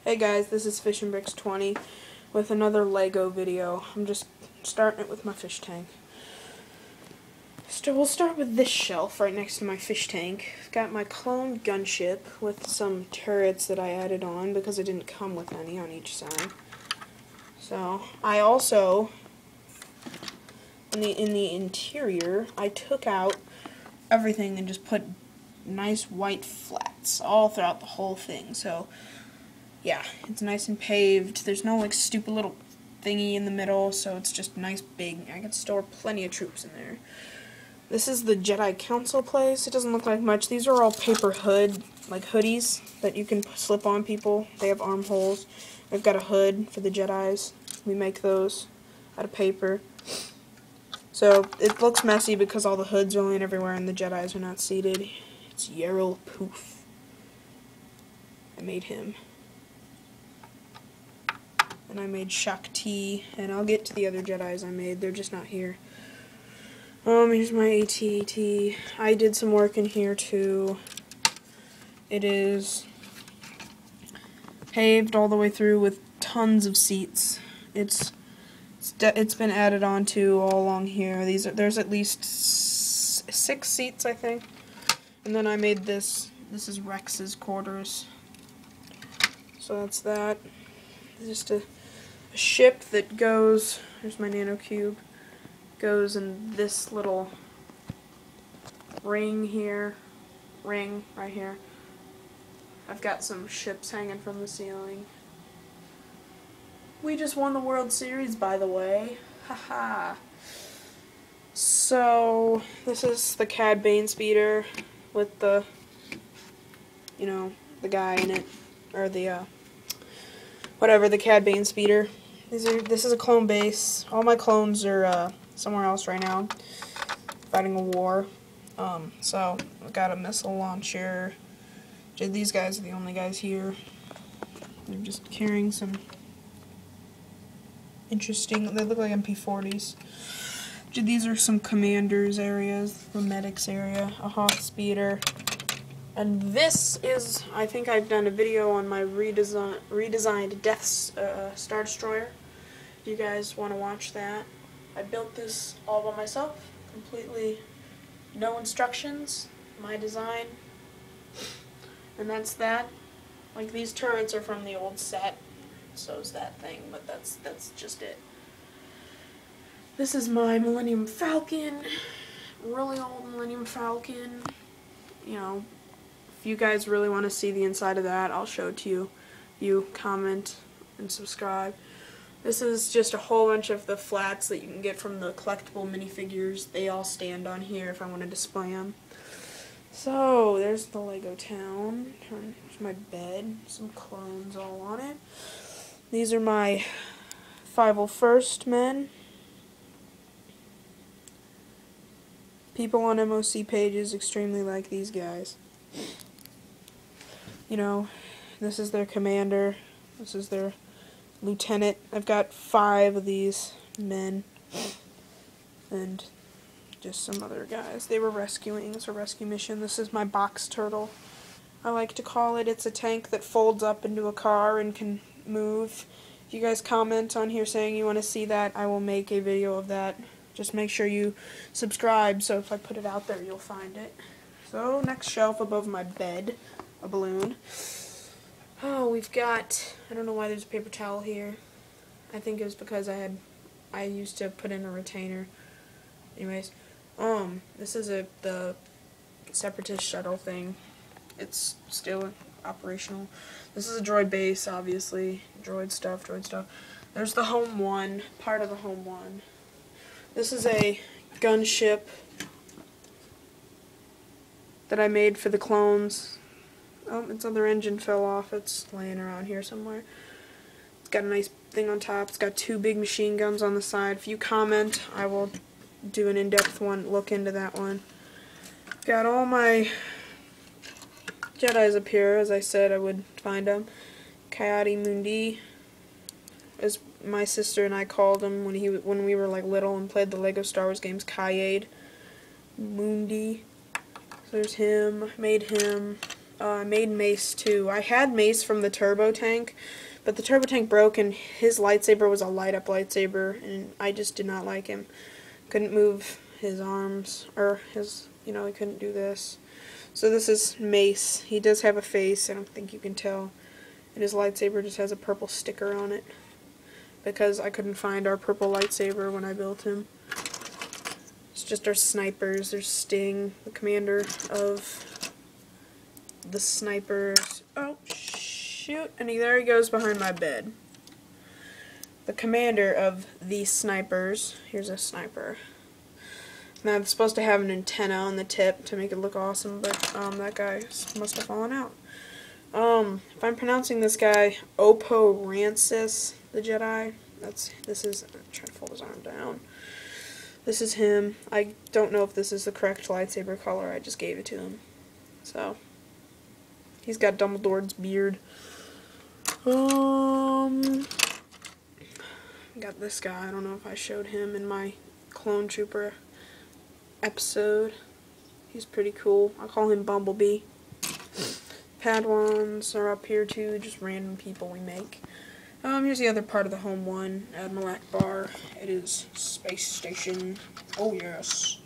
Hey guys, this is Fish and Bricks 20 with another Lego video. I'm just starting it with my fish tank. So we'll start with this shelf right next to my fish tank. I've got my clone gunship with some turrets that I added on because it didn't come with any on each side. So I also, in the interior, I took out everything and just put nice white flats all throughout the whole thing. So yeah, it's nice and paved. There's no like stupid little thingy in the middle, so it's just nice big. I can store plenty of troops in there. This is the Jedi Council place. It doesn't look like much. These are all paper hood, like hoodies that you can slip on people. They have armholes. I've got a hood for the Jedis. We make those out of paper. So it looks messy because all the hoods are laying everywhere and the Jedis are not seated. It's Yarael Poof. I made him. And I made Shaak-Ti, and I'll get to the other Jedis I made. They're just not here. Here's my AT-AT. I did some work in here too. It is paved all the way through with tons of seats. It's been added onto all along here. There's at least 6 seats, I think. And then I made this. This is Rex's quarters. So that's that. Just a ship that goes, here's my nano cube, goes in this little ring right here. I've got some ships hanging from the ceiling. We just won the World Series, by the way. Haha. So, this is the Cad Bane speeder with the, the guy in it, or the, whatever, the Cad Bane speeder. This is a clone base. All my clones are somewhere else right now, fighting a war. So I've got a missile launcher. These guys are the only guys here. They're just carrying some interesting. They look like MP40s. These are some commanders areas, the medics area, a Hoth speeder. And this is, I think I've done a video on my redesigned Death Star Destroyer. If you guys want to watch that. I built this all by myself, completely no instructions, my design. And that's that. Like, these turrets are from the old set, so's that thing, but that's just it. This is my Millennium Falcon, really old Millennium Falcon. If you guys really want to see the inside of that, I'll show it to you. You comment and subscribe. This is just a whole bunch of the flats that you can get from the collectible minifigures. They all stand on here if I want to display them. So, there's the Lego town. Here's my bed. Some clones all on it. These are my 501st men. People on MOC pages extremely like these guys. This is their commander, this is their lieutenant. I've got 5 of these men, and just some other guys. They were rescuing, it's a rescue mission. This is my box turtle, I like to call it. It's a tank that folds up into a car and can move. If you guys comment on here saying you want to see that, I will make a video of that. Just make sure you subscribe, so if I put it out there, you'll find it. So, next shelf above my bed, a balloon. Oh, we've got, I don't know why there's a paper towel here. I think it was because I used to put in a retainer. Anyways, this is the Separatist shuttle thing. It's still operational. This is a droid base, obviously. Droid stuff. There's the Home 1, part of the Home 1. This is a gunship that I made for the clones. Oh, its other engine fell off. It's laying around here somewhere. It's got a nice thing on top. It's got 2 big machine guns on the side. If you comment, I will do an in-depth look into that one. Got all my Jedis up here, as I said I would find them. Ki-Adi-Mundi, as my sister and I called him when we were like little and played the Lego Star Wars games. Ki-Adi-Mundi. So there's him. Made him. I made Mace too. I had Mace from the Turbo Tank, but the Turbo Tank broke and his lightsaber was a light-up lightsaber, and I just did not like him. Couldn't move his arms, or his, he couldn't do this. So this is Mace. He does have a face, I don't think you can tell. And his lightsaber just has a purple sticker on it, because I couldn't find our purple lightsaber when I built him. It's just our snipers. There's Sting, the commander of the snipers. Oh, shoot. And there he goes behind my bed. The commander of the snipers. Here's a sniper. Now, it's supposed to have an antenna on the tip to make it look awesome, but that guy must have fallen out. If I'm pronouncing this guy Oporancis the Jedi, this is, I'm trying to fold his arm down. This is him. I don't know if this is the correct lightsaber color, I just gave it to him. So, he's got Dumbledore's beard. Got this guy, I don't know if I showed him in my Clone Trooper episode. He's pretty cool. I call him Bumblebee. Padawans are up here too, just random people we make. Here's the other part of the home one, Admiral Akbar. It is Space Station. Oh yes.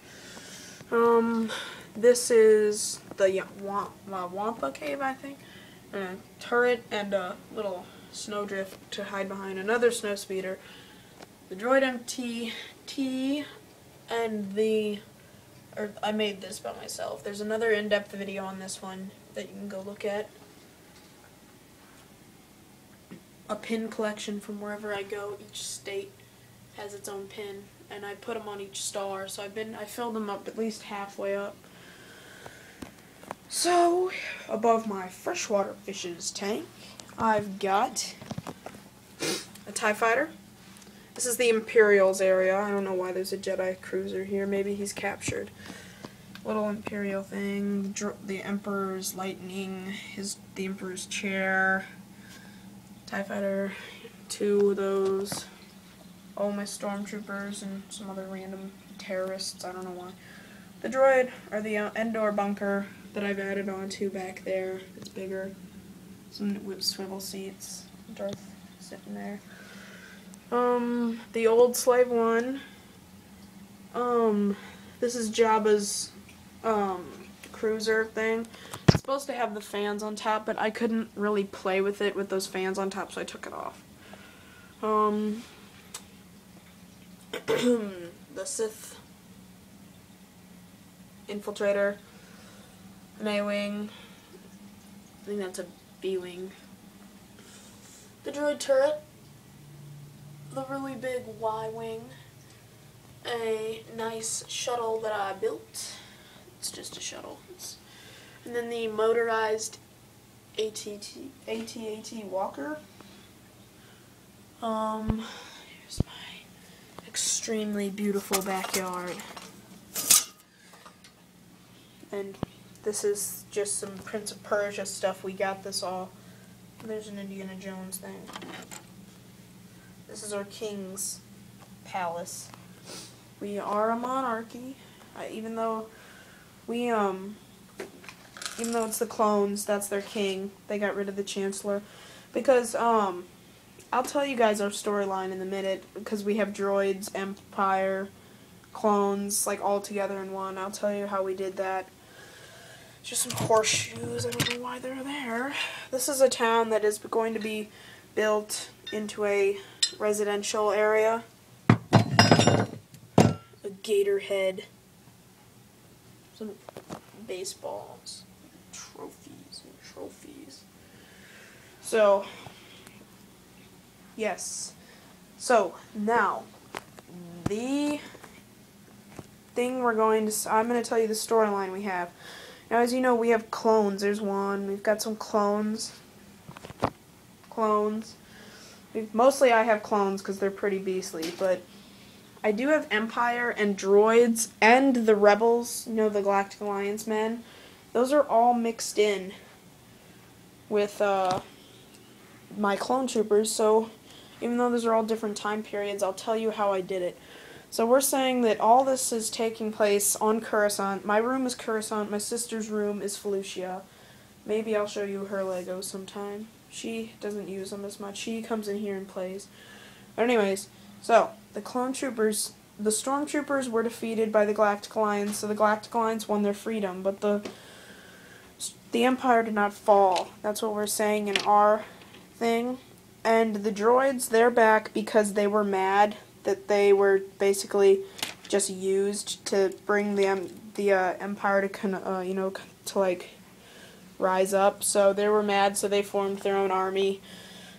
This is the Wampa Cave, I think. And a turret and a little snowdrift to hide behind. Another snow speeder. The Droid MTT and I made this by myself. There's another in-depth video on this one that you can go look at. A pin collection from wherever I go. Each state has its own pin, and I put them on each star. So I filled them up at least halfway up. So above my freshwater fishes tank, I've got a TIE Fighter. This is the Imperials area. I don't know why there's a Jedi cruiser here. Maybe he's captured. Little Imperial thing. The Emperor's lightning. The Emperor's chair. TIE Fighter. 2 of those. All my stormtroopers and some other random terrorists. I don't know why. The droid, or the Endor bunker that I've added onto back there. It's bigger. Some with swivel seats. Darth sitting there. The old Slave One. This is Jabba's cruiser thing. It's supposed to have the fans on top, but I couldn't really play with it with those fans on top, so I took it off. The Sith infiltrator, an A-wing. I think that's a B-wing. The droid turret, the really big Y-wing, a nice shuttle that I built. It's just a shuttle. And then the motorized AT-AT Walker. Here's my extremely beautiful backyard. And this is just some Prince of Persia stuff. We got this all. There's an Indiana Jones thing. This is our king's palace. We are a monarchy. Even though it's the clones, that's their king. They got rid of the Chancellor. Because, I'll tell you guys our storyline in a minute, because we have droids, Empire, clones, like all together in one. I'll tell you how we did that. Just some horseshoes, I don't know why they're there. This is a town that is going to be built into a residential area. A gator head. Some baseballs. Trophies. So, yes. So, now, the thing I'm going to tell you the storyline we have. Now, as you know, we have clones. There's one. We've got some clones. Mostly I have clones because they're pretty beastly, but I do have Empire and droids and the Rebels, the Galactic Alliance men. Those are all mixed in with my clone troopers, so even though those are all different time periods, I'll tell you how I did it. So we're saying that all this is taking place on Coruscant. My room is Coruscant, my sister's room is Felucia. Maybe I'll show you her Legos sometime. She doesn't use them as much. She comes in here and plays. But anyways, so the Stormtroopers were defeated by the Galactic Alliance, so the Galactic Alliance won their freedom, but the Empire did not fall. That's what we're saying in our thing. And the droids, they're back because they were mad that they were basically just used to bring the Empire to like rise up. So they were mad, so they formed their own army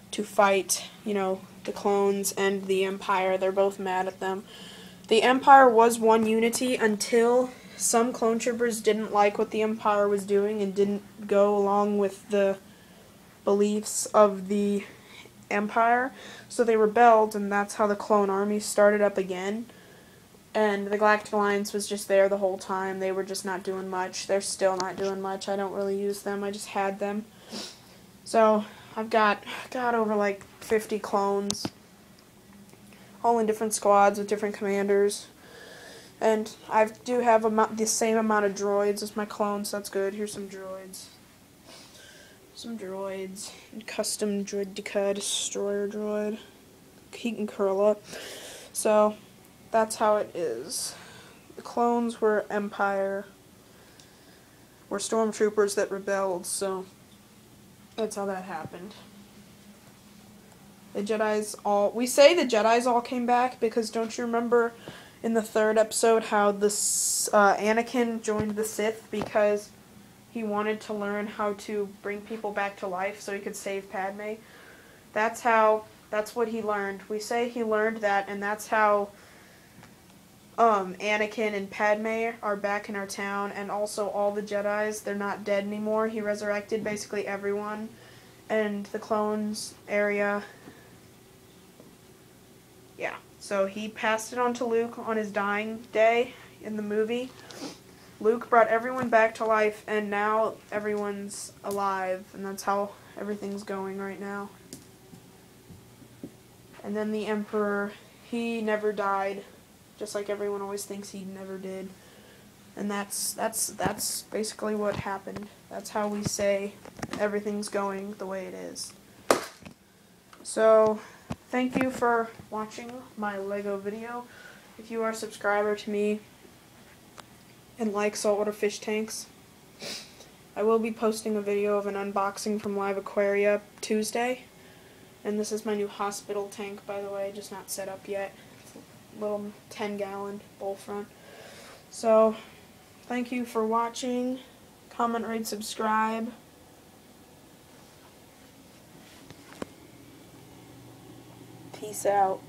to fight, the clones and the Empire. They're both mad at them. The Empire was one unity until some clone troopers didn't like what the Empire was doing and didn't go along with the beliefs of the Empire. So they rebelled, and that's how the clone army started up again. And the Galactic Alliance was just there the whole time. They were just not doing much. They're still not doing much. I don't really use them. I just had them. So I've got over like 50 clones, all in different squads with different commanders. And I do have the same amount of droids as my clones, so that's good. Here's some droids. And custom Droideka destroyer droid. He can curl up. So that's how it is. The clones were Empire. Were Stormtroopers that rebelled, so that's how that happened. The Jedis all came back because don't you remember in the 3rd episode how Anakin joined the Sith because he wanted to learn how to bring people back to life so he could save Padme? That's what he learned. We say he learned that, and that's how Anakin and Padme are back in our town, and also all the Jedis, they're not dead anymore. He resurrected basically everyone, and the clones area. Yeah, so he passed it on to Luke on his dying day in the movie. Luke brought everyone back to life, and now everyone's alive, and that's how everything's going right now. And then the Emperor, he never died, just like everyone always thinks he never did. And that's basically what happened. That's how we say everything's going the way it is. So, thank you for watching my Lego video. If you are a subscriber to me and like saltwater fish tanks, I will be posting a video of an unboxing from Live Aquaria Tuesday. And this is my new hospital tank, by the way, just not set up yet. It's a little 10-gallon bowl front. So, thank you for watching. Comment, rate, subscribe. Peace out.